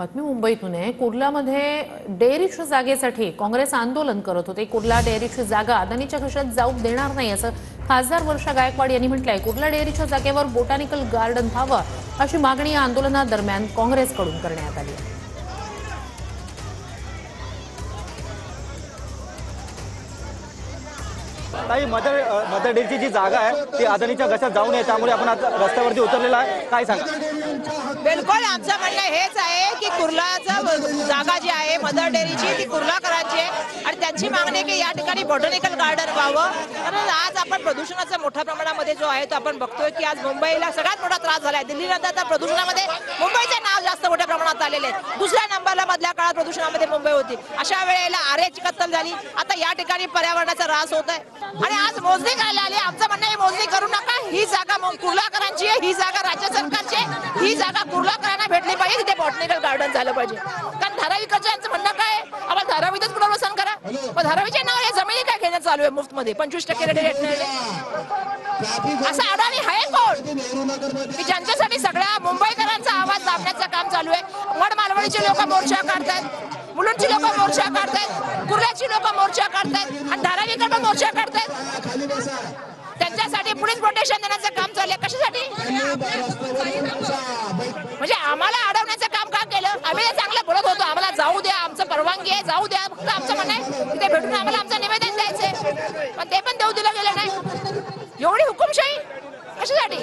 बातमी मुंबईतून आहे। कुर्ल्यामध्ये डेअरीच्या जागेसाठी काँग्रेस आंदोलन करत होते। कुर्ला डेअरीची जागा अदानीच्या घशात जाऊ देणार नाही असं खासदार वर्षा गायकवाड यांनी म्हटलंय। कुर्ला डेअरीच्या जागेवर बोटॅनिकल गार्डन व्हावं अशी मागणी या आंदोलनादरम्यान काँग्रेसकडून करण्यात आली आहे। काही मदर डेअरीची जी जागा आहे ती अदानीच्या घशात जाऊ नये, त्यामुळे आपण आज रस्त्यावरती उतरलेला आहे। काय सांगा? बिलकुल आमचं म्हणणं हेच आहे की कुर्लाचं जागा जी आहे मदर डेअरीची ती कुर्लाकरांची आहे आणि त्यांची मागणी आहे की या ठिकाणी बॉटॅनिकल गार्डन व्हावं। कारण आज आपण प्रदूषणाचा मोठ्या प्रमाणामध्ये जो आहे तो आपण बघतोय की आज मुंबईला सगळ्यात मोठा त्रास झाला आहे। दिल्लीनंतर तर प्रदूषणामध्ये मुंबईचं नाव जास्त मोठ्या प्रमाणात आलेले आहे। दुसऱ्या नंबरला मधल्या काळात प्रदूषणामध्ये मुंबई होती। अशा वेळेला आरेची कत्तल झाली, आता या ठिकाणी पर्यावरणाचा ऱ्हास होत आहे आणि आज मोजणी करायला आली। आमचं म्हणणं आहे मोजणी करू नका, ही जागा कुर्लाकरांची आहे, ही जागा राज्य सरकारची आहे, ही जागा कुर्लाकरांना भेटली पाहिजे, तिथे बॉटॅनिकल गार्डन झालं पाहिजे। कारण धारावीकरांचं म्हणणं काय आहे, आपण धारावीतच पुनर्वसन करा, पण धारावीच्या नावावर या जमिनी काय घेण्यात चालू आहे मुफ्त मध्ये 25% रेट असं अडाणी आहे कोण की ज्यांच्यासाठी सगळ्या मुंबईकरांचा आवाज दाबण्याचं काम चालू आहे। मड मालवणीचे लोक मोर्चा काढतायत, मुलुंडची लोक मोर्चा काढतायत, कुर्ल्याची लोक मोर्चा काढतायत आणि धारावीकर पण मोर्चा काढतायत। त्यांच्यासाठी पोलीस प्रोटेक्शन देण्याचं काम चालू आहे। कशासाठी? म्हणजे आम्हाला अडवण्याचं काम का केलं? आम्ही चांगलं बोलत होतो, आम्हाला जाऊ द्या, आमचं परवानगी आहे, जाऊ द्या। फक्त आमचं म्हणणं आहे तिथे भेटून आम्हाला आमचं निवेदन द्यायचंय, पण ते पण देऊ दिलं गेलं नाही। एवढी हुकुमशाही कशासाठी?